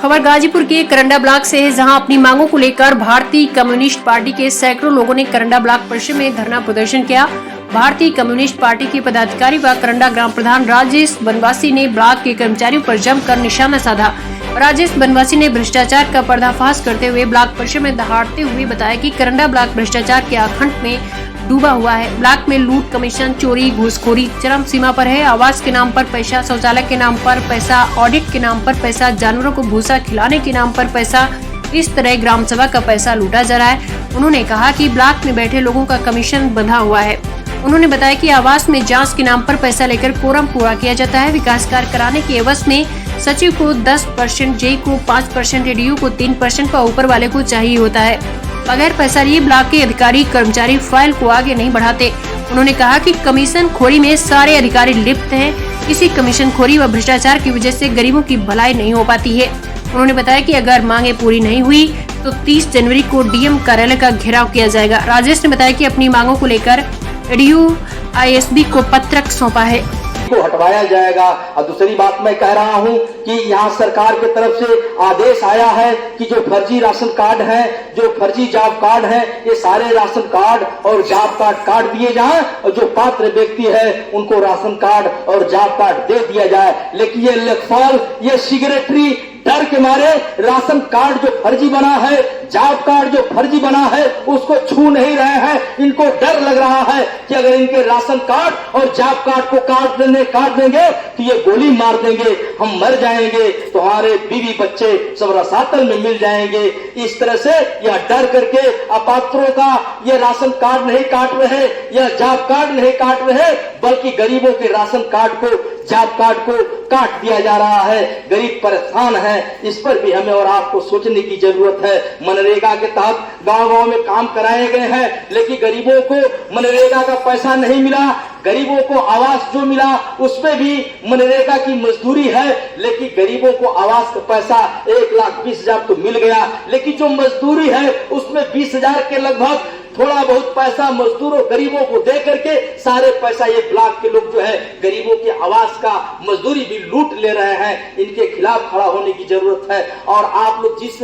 खबर गाजीपुर के करंडा ब्लॉक से है, जहां अपनी मांगों को लेकर भारतीय कम्युनिस्ट पार्टी के सैकड़ों लोगों ने करंडा ब्लॉक परिसर में धरना प्रदर्शन किया। भारतीय कम्युनिस्ट पार्टी के पदाधिकारी व करंडा ग्राम प्रधान राजेश बनवासी ने ब्लॉक के कर्मचारियों पर जमकर निशाना साधा। राजेश बनवासी ने भ्रष्टाचार का पर्दाफाश करते हुए ब्लॉक परिसर में दहाड़ते हुए बताया कि करंडा ब्लॉक भ्रष्टाचार के आखंड में डूबा हुआ है। ब्लॉक में लूट, कमीशन, चोरी, घूसखोरी चरम सीमा पर है। आवास के नाम पर पैसा, शौचालय के नाम पर पैसा, ऑडिट के नाम पर पैसा, जानवरों को भूसा खिलाने के नाम पर पैसा, इस तरह ग्राम सभा का पैसा लूटा जा रहा है। उन्होंने कहा कि ब्लॉक में बैठे लोगों का कमीशन बंधा हुआ है। उन्होंने बताया कि आवास में जांच के नाम पर पैसा लेकर कोरम पूरा किया जाता है। विकास कार्य कराने के एवज में सचिव को 10%, जेई को 5%, एडीओ को 3% व ऊपर वाले को चाहिए होता है। बगैर पैसा लिए ब्लॉक के अधिकारी कर्मचारी फाइल को आगे नहीं बढ़ाते। उन्होंने कहा कि कमीशन खोरी में सारे अधिकारी लिप्त हैं। इसी कमीशन खोरी व भ्रष्टाचार की वजह से गरीबों की भलाई नहीं हो पाती है। उन्होंने बताया कि अगर मांगे पूरी नहीं हुई तो 30 जनवरी को डीएम कार्यालय का घेराव किया जाएगा। राजेश ने बताया कि अपनी मांगों को लेकर एडीओ आईएसबी को पत्रक सौंपा है को हटवाया जाएगा। और दूसरी बात मैं कह रहा हूं कि यहाँ सरकार की तरफ से आदेश आया है कि जो फर्जी राशन कार्ड है, जो फर्जी जॉब कार्ड है, ये सारे राशन कार्ड और जॉब कार्ड काट दिए जाए और जो पात्र व्यक्ति है उनको राशन कार्ड और जॉब कार्ड दे दिया जाए। लेकिन ये लेखपाल, ये सिग्नेटरी डर के मारे राशन कार्ड जो फर्जी बना है, जॉब कार्ड जो फर्जी बना है, उसको छू नहीं रहे हैं। इनको डर लग रहा है कि अगर इनके राशन कार्ड और जॉब कार्ड को काट देंगे तो ये गोली मार देंगे, हम मर जाएंगे, तो हमारे बीवी बच्चे सब रसातल में मिल जाएंगे। इस तरह से यह डर करके अपात्रों का ये राशन कार्ड नहीं काट रहे, यह जॉब कार्ड नहीं काट रहे, बल्कि गरीबों के राशन कार्ड को, जॉब कार्ड को काट दिया जा रहा है। गरीब परेशान है, इस पर भी हमें और आपको सोचने की जरूरत है। मनरेगा के तहत गांव-गांव में काम कराए गए हैं, लेकिन गरीबों को मनरेगा का पैसा नहीं मिला। गरीबों को आवास जो मिला उसमें भी मनरेगा की मजदूरी है, लेकिन गरीबों को आवास का पैसा 1,20,000 तो मिल गया, लेकिन जो मजदूरी है उसमें 20,000 के लगभग थोड़ा बहुत पैसा मजदूरों गरीबों को दे करके सारे पैसा ये ब्लॉक के लोग जो है गरीबों के आवास का मजदूरी भी लूट ले रहे हैं। इनके खिलाफ खड़ा होने की जरूरत है। और आप लोग जिस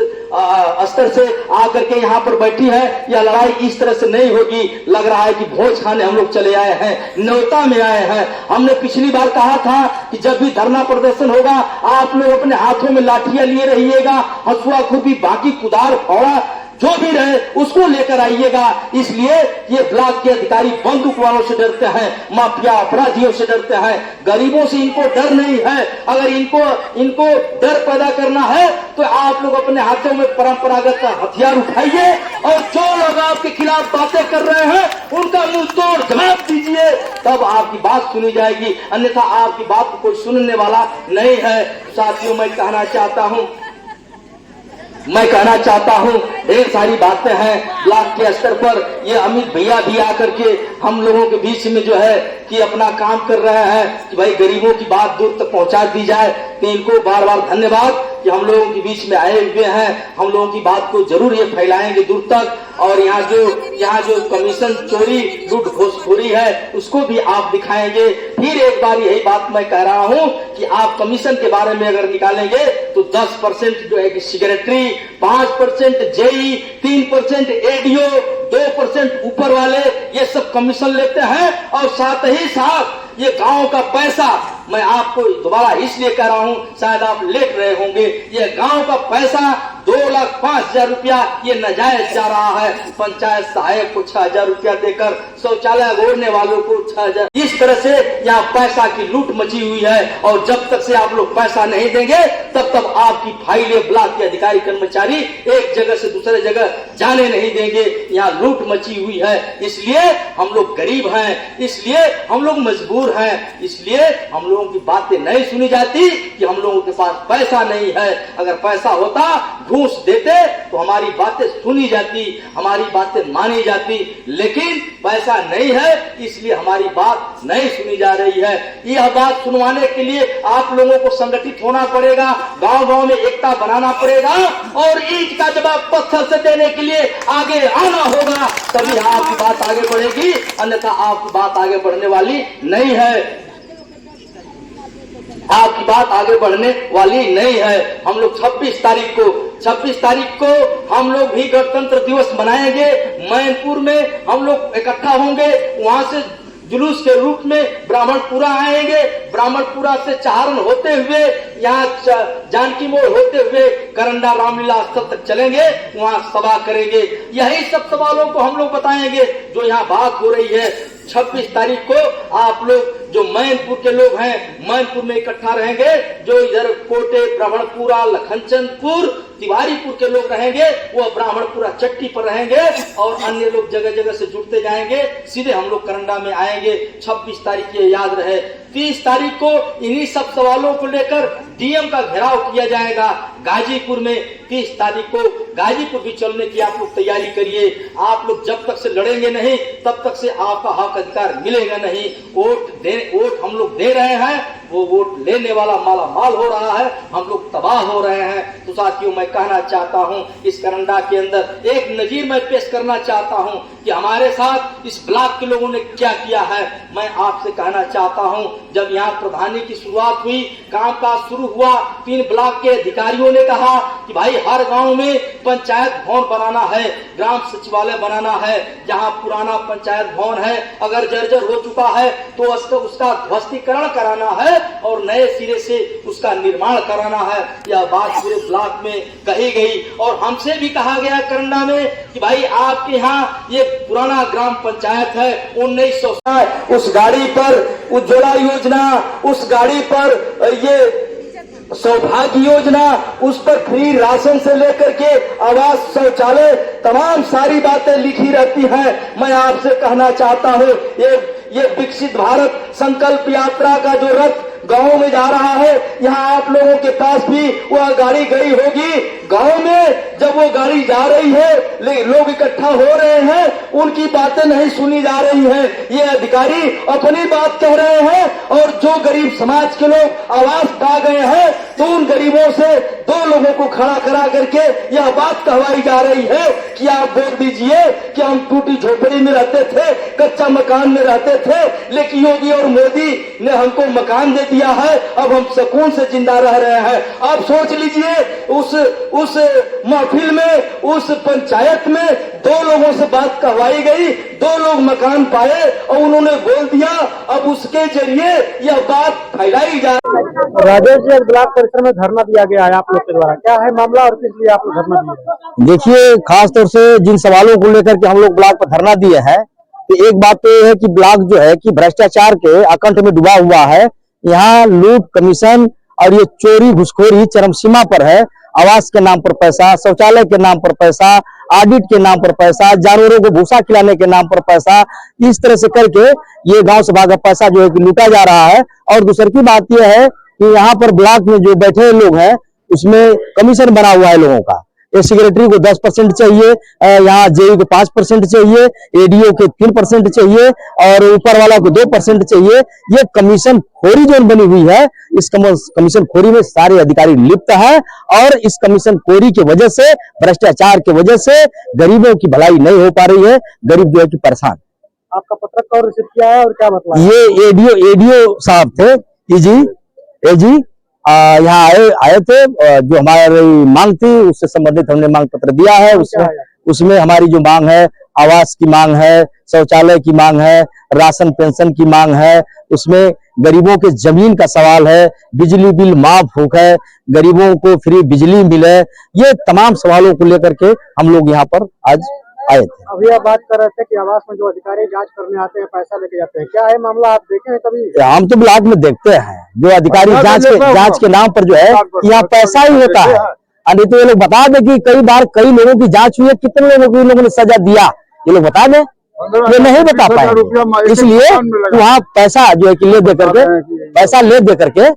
स्तर से आकर के यहाँ पर बैठी है, यह लड़ाई इस तरह से नहीं होगी। लग रहा है कि भोज खाने हम लोग चले आए हैं, न्योता में आए हैं। हमने पिछली बार कहा था कि जब भी धरना प्रदर्शन होगा आप लोग अपने हाथों में लाठियां लिए रहिएगा, हंसुआ खुरपी, बाकी कुदार, फावड़ा जो भी रहे उसको लेकर आइएगा। इसलिए ये ब्लॉक के अधिकारी बंदूक वालों से डरते हैं, माफिया अपराधियों से डरते हैं, गरीबों से इनको डर नहीं है। अगर इनको डर पैदा करना है तो आप लोग अपने हाथों में परंपरागत हथियार उठाइए और जो लोग आपके खिलाफ बातें कर रहे हैं उनका मुंह तोड़ जवाब दीजिए, तब आपकी बात सुनी जाएगी, अन्यथा आपकी बात को कोई सुनने वाला नहीं है। साथियों, मैं कहना चाहता हूं ढेर सारी बातें हैं ब्लॉक के स्तर पर। ये अमित भैया भी आकर के हम लोगों के बीच में जो है कि अपना काम कर रहे हैं कि भाई गरीबों की बात दूर तक पहुंचा दी जाए। तो इनको बार बार धन्यवाद कि हम लोगों के बीच में आए हुए हैं। हम लोगों की बात को जरूर ये फैलाएंगे दूर तक। और यहाँ जो कमीशन चोरी, लूट, घूसखोरी है उसको भी आप दिखाएंगे। फिर एक बार यही बात मैं कह रहा हूँ कि आप कमीशन के बारे में अगर निकालेंगे तो 10% जो है कि सेक्रेटरी, 5% जेई, 3% एडीओ, 2% ऊपर वाले, ये सब कमीशन लेते हैं। और साथ ही साथ ये गांव का पैसा, मैं आपको दोबारा इसलिए कह रहा हूं, शायद आप लेट रहे होंगे, ये गांव का पैसा 2,05,000 रुपया ये नाजायज जा रहा है। पंचायत सहायक को 6,000 रुपया देकर, शौचालय गोड़ने वालों को 6,000, इस तरह से यहाँ पैसा की लूट मची हुई है। और जब तक से आप लोग पैसा नहीं देंगे तब तक आपकी फाइलें ब्लॉक के अधिकारी कर्मचारी एक जगह से दूसरे जगह जाने नहीं देंगे। यहाँ लूट मची हुई है। इसलिए हम लोग गरीब हैं, इसलिए हम लोग मजबूर हैं, इसलिए हम लोगों की बातें नहीं सुनी जाती कि हम लोगों के पास पैसा नहीं है। अगर पैसा होता, घूस देते तो हमारी बातें सुनी जाती, हमारी बातें मानी जाती, लेकिन पैसा नहीं है इसलिए हमारी बात नहीं सुनी जा रही है। यह बात सुनवाने के लिए आप लोगों को संगठित होना पड़ेगा, गांव-गांव में एकता बनाना पड़ेगा और ईंट का जवाब पत्थर से देने के लिए आगे आना होगा, तभी आपकी बात आगे बढ़ेगी, अन्यथा आपकी बात आगे बढ़ने वाली नहीं है। आपकी बात आगे बढ़ने वाली नहीं है। हम लोग 26 तारीख को हम लोग भी गणतंत्र दिवस मनाएंगे। मैनपुर में हम लोग इकट्ठा होंगे, वहां से जुलूस के रूप में ब्राह्मणपुरा आएंगे। ब्राह्मणपुरा से चारण होते हुए यहाँ जानकी मोड़ होते हुए करंडा रामलीला स्थल तक चलेंगे, वहाँ सभा करेंगे। यही सब सवालों को हम लोग बताएंगे जो यहाँ बात हो रही है। 26 तारीख को आप लोग जो मैनपुर के लोग हैं, मैनपुर में इकट्ठा रहेंगे। जो इधर कोटे, ब्राह्मणपुरा, लखनचंदपुर, तिवारीपुर के लोग रहेंगे, वो ब्राह्मणपुरा चट्टी पर रहेंगे और अन्य लोग जगह जगह से जुड़ते जाएंगे। सीधे हम लोग करंडा में आएंगे। 26 तारीख ये याद रहे। 30 तारीख को इन्हीं सब सवालों को लेकर डीएम का घेराव किया जाएगा गाजीपुर में। 30 तारीख को गाजीपुर भी चलने की आप लोग तैयारी करिए। आप लोग जब तक से लड़ेंगे नहीं, तब तक से आपका हक अधिकार मिलेगा नहीं। वोट हम लोग दे रहे हैं, वो वोट लेने वाला माला माल हो रहा है, हम लोग तबाह हो रहे हैं। तो साथियों, मैं कहना चाहता हूं, इस करंडा के अंदर एक नजीर मैं पेश करना चाहता हूं कि हमारे साथ इस ब्लॉक के लोगों ने क्या किया है। मैं आपसे कहना चाहता हूं, जब यहाँ प्रधानी की शुरुआत हुई, काम काज शुरू हुआ, 3 ब्लॉक के अधिकारियों ने कहा कि भाई हर गांव में पंचायत भवन बनाना है, ग्राम सचिवालय बनाना है। जहां पुराना पंचायत भवन है, अगर जर्जर हो चुका है तो उसका ध्वस्तीकरण कराना है और नए सिरे से उसका निर्माण कराना है। यह बात पूरे ब्लॉक में कही गई और हमसे भी कहा गया करंडा में कि भाई आपके यहाँ ये पुराना ग्राम पंचायत है, 1900 उस गाड़ी पर उज्ज्वला योजना, उस गाड़ी पर ये सौभाग्य योजना, उस पर फ्री राशन से लेकर के आवास, शौचालय, तमाम सारी बातें लिखी रहती हैं। मैं आपसे कहना चाहता हूँ, ये विकसित भारत संकल्प यात्रा का जो रथ गांव में जा रहा है, यहाँ आप लोगों के पास भी वह गाड़ी गई होगी। गांव में जब वो गाड़ी जा रही है, लोग इकट्ठा हो रहे हैं, उनकी बातें नहीं सुनी जा रही हैं। ये अधिकारी अपनी बात कह रहे हैं और जो गरीब समाज के लोग आवाज पा गए हैं, तो उन गरीबों से 2 लोगों को खड़ा करा करके यह बात कहवाई जा रही है कि आप बोल दीजिए कि हम टूटी झोपड़ी में रहते थे, कच्चा मकान में रहते थे, लेकिन योगी और मोदी ने हमको मकान दे दिया है, अब हम सुकून से जिंदा रह रहे हैं। आप सोच लीजिए, उस महफिल में, उस पंचायत में 2 लोगों से बात कहवाई गई, 2 लोग मकान पाए और उन्होंने बोल दिया। अब उसके जरिए यह बात फैलाई जा रही है। राजेश जी, ब्लॉक परिसर में धरना दिया गया है आप लोग के द्वारा, क्या है मामला और किस लिए आप लोग धरना दिए? देखिए, खास तौर से जिन सवालों को लेकर के हम लोग ब्लॉक पर धरना दिए हैं, तो एक बात तो ये है कि ब्लॉक जो है कि भ्रष्टाचार के आकंठ में डूबा हुआ है। यहाँ लूट, कमीशन और ये चोरी, घुसखोरी चरम सीमा पर है। आवास के नाम पर पैसा, शौचालय के नाम पर पैसा, ऑडिट के नाम पर पैसा, जानवरों को भूसा खिलाने के नाम पर पैसा, इस तरह से करके ये गांव से भागा पैसा जो है कि लूटा जा रहा है। और दूसरी की बात यह है कि यहाँ पर ब्लॉक में जो बैठे लोग हैं, उसमें कमीशन बना हुआ है लोगों का। एक सेक्रेटरी को 10% चाहिए, यहाँ जेई को 5% चाहिए, एडीओ के 3% चाहिए और ऊपर वाला को 2% चाहिए। ये कमीशन खोरी जो बनी हुई है, इस कमीशन खोरी में सारे अधिकारी लिप्त है और इस कमीशन खोरी की वजह से, भ्रष्टाचार की वजह से गरीबों की भलाई नहीं हो पा रही है। गरीब जो है कि परेशान। आपका पत्र कौन रिसीव किया है और क्या मतलब? ये एडीओ साहब थे, एजी यहाँ आए थे। जो हमारी मांग थी उससे संबंधित हमने मांग पत्र दिया है। उसमें हमारी जो मांग है, आवास की मांग है, शौचालय की मांग है, राशन पेंशन की मांग है, उसमें गरीबों के जमीन का सवाल है, बिजली बिल माफ है, गरीबों को फ्री बिजली मिले, ये तमाम सवालों को लेकर के हम लोग यहाँ पर आज आए थे। अभी आप बात कर रहे थे कि आवास में जो अधिकारी जांच करने आते हैं, पैसा लेके जाते हैं, क्या है मामला? आप देखे हैं कभी? हम तो ब्लॉक में देखते हैं, जो अधिकारी जांच के नाम पर जो है यहाँ पैसा ही होता है। नहीं तो ये लोग बता दें कि कई बार कई लोगों की जांच हुई है, कितने लोगों को इन लोगों ने सजा दिया, ये लोग बता दें। ये नहीं बता पाए, इसलिए वहाँ पैसा जो है कि ले दे करके, पैसा ले दे करके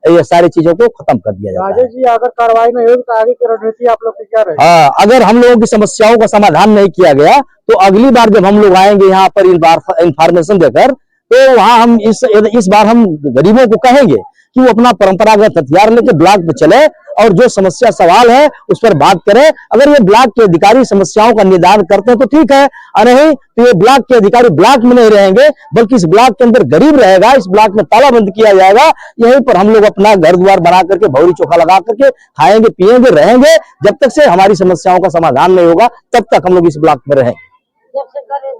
ये सारी चीजों को खत्म कर दिया जाता है। राजेश जी, अगर कार्रवाई नहीं होगी तो आगे की रणनीति आप लोग की क्या रहेगी? हाँ, अगर हम लोगों की समस्याओं का समाधान नहीं किया गया तो अगली बार जब हम लोग आएंगे यहाँ पर इंफॉर्मेशन देकर, तो वहाँ हम इस बार हम गरीबों को कहेंगे कि वो अपना परंपरागत हथियार लेके ब्लॉक पे चले और जो समस्या सवाल है उस पर बात करें। अगर ये ब्लॉक के अधिकारी समस्याओं का निदान करते हैं तो ठीक है, और नहीं तो ये ब्लॉक के अधिकारी ब्लॉक में नहीं रहेंगे, बल्कि इस ब्लॉक के अंदर गरीब रहेगा, इस ब्लॉक में तालाबंद किया जाएगा। यहीं पर हम लोग अपना घर द्वार बना करके भौरी चोखा लगा करके खाएंगे पिएंगे रहेंगे। जब तक से हमारी समस्याओं का समाधान नहीं होगा तब तक हम लोग इस ब्लॉक में रहें।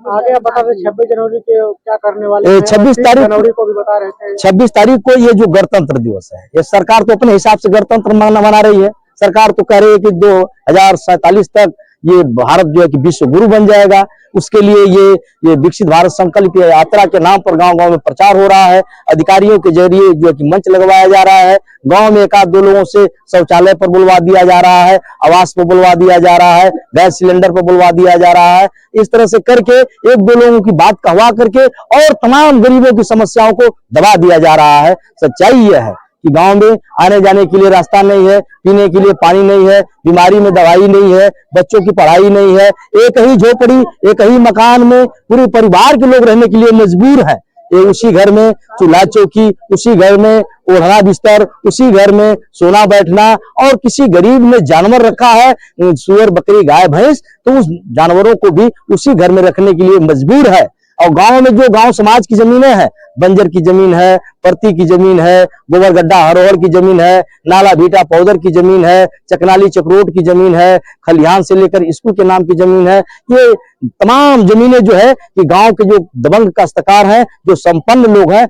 आगे आप बता रहे 26 जनवरी के क्या करने वाले हैं? 26 तारीख जनवरी को भी बता रहे थे। 26 तारीख को ये जो गणतंत्र दिवस है, ये सरकार तो अपने हिसाब से गणतंत्र मना रही है। सरकार तो कह रही है कि 2047 तक ये भारत जो है कि विश्व गुरु बन जाएगा। उसके लिए ये विकसित भारत संकल्प यात्रा के नाम पर गांव-गांव में प्रचार हो रहा है। अधिकारियों के जरिए जो है कि मंच लगवाया जा रहा है। गांव में एक आध दो लोगों से शौचालय पर बुलवा दिया जा रहा है, आवास पर बुलवा दिया जा रहा है, गैस सिलेंडर पर बुलवा दिया जा रहा है। इस तरह से करके एक दो लोगों की बात कहवा करके और तमाम गरीबों की समस्याओं को दबा दिया जा रहा है। सच्चाई यह है कि गांव में आने जाने के लिए रास्ता नहीं है, पीने के लिए पानी नहीं है, बीमारी में दवाई नहीं है, बच्चों की पढ़ाई नहीं है। एक ही झोपड़ी, एक ही मकान में पूरे परिवार के लोग रहने के लिए मजबूर हैं। ये उसी घर में चूल्हा चौकी, उसी घर में ओढ़ना बिस्तर, उसी घर में सोना बैठना, और किसी गरीब ने जानवर रखा है, सुअर बकरी गाय भैंस, तो उस जानवरों को भी उसी घर में रखने के लिए मजबूर है। और गांव में जो गांव समाज की जमीनें हैं, बंजर की जमीन है, परती की जमीन है, गोबर गड्ढा हरोहर की जमीन है, नाला भीटा पौधर की जमीन है, चकनाली चक्रोट की जमीन है, खलिहान से लेकर स्कूल के नाम की जमीन है। ये तमाम जमीनें जो है कि गांव के जो दबंग काश्तकार हैं, जो संपन्न लोग हैं,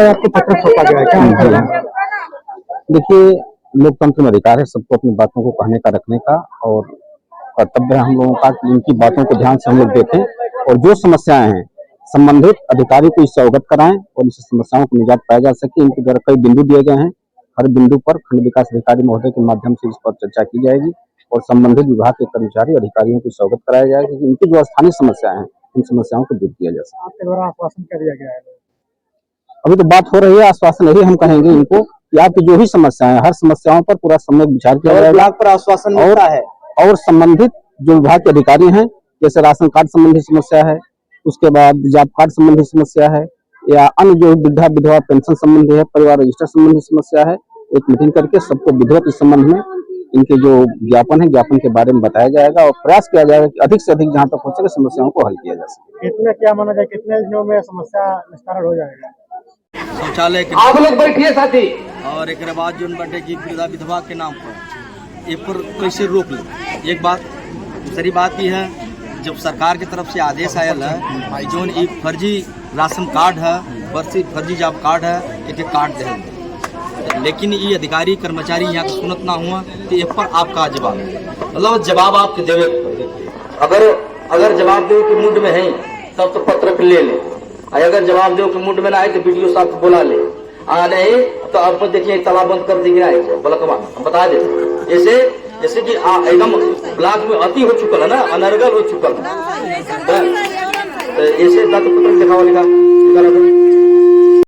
आपको पत्र सौंपा गया है क्या? देखिए, लोकतंत्र में अधिकार है सबको अपनी बातों को कहने का, रखने का, और कर्तव्य है हम लोगों का कि इनकी बातों को ध्यान से हम लोग देखें और जो समस्याएं हैं संबंधित अधिकारी को इससे अवगत कराएं और इस समस्याओं को निजात पाया जा सके। इनके द्वारा कई बिंदु दिए गए हैं, हर बिंदु पर खंड विकास अधिकारी महोदय के माध्यम से इस पर चर्चा की जाएगी और संबंधित विभाग के कर्मचारी अधिकारियों को इससे अवगत कराया जाएगा कि इनकी जो स्थानीय समस्याएं हैं इन समस्याओं को दूर किया जा सके। आपके द्वारा आश्वासन क्या दिया गया है? अभी तो बात हो रही है, आश्वासन यही हम कहेंगे इनको कि आपकी जो भी समस्याएं, हर समस्याओं पर पूरा सम्यक विचार किया जाएगा। ब्लॉक पर आश्वासन मिलता है और संबंधित जो विभाग के अधिकारी हैं, जैसे राशन कार्ड संबंधी समस्या है, उसके बाद जॉब कार्ड संबंधी समस्या है, या अन्य जो वृद्धा विधवा पेंशन संबंधी है, परिवार रजिस्टर संबंधी समस्या है, एक मीटिंग करके सबको विधिवत इस संबंध में इनके जो ज्ञापन है, ज्ञापन के बारे में बताया जाएगा और प्रयास किया जाएगा कि अधिक से अधिक जहां तक हो सके समस्याओं को हल किया जा सके। कितने क्या माना जाए, कितने दिनों में समस्या निस्तारण हो जाएगा? शौचालय के आप लोग बैठिए साथी। और एक बाद जो बटे की वृद्धा विधवा के नाम पर ये पर कैसे रोक ले। एक बात, दूसरी बात ये है, जब सरकार की तरफ से आदेश आयल है जो एक फर्जी राशन कार्ड है, फर्जी जॉब कार्ड है, एक कार्ड दे, लेकिन ये अधिकारी कर्मचारी यहाँ सुनत ना हुआ तो इस पर आपका जवाब मतलब जवाब आपके देवे। अगर जवाब दो के मूड में है तब तो पत्र ले ले, अगर जवाब दो के मूड में ना आए तो वीडियो साथ बोला ले, नहीं तो आप देखिए तालाबंद कर देगी ना बलकवा हम बता देते। जैसे कि एकदम ब्लॉक में अति हो चुका है ना, अनर्गल हो चुका है, तो ऐसे पत्र दिखावा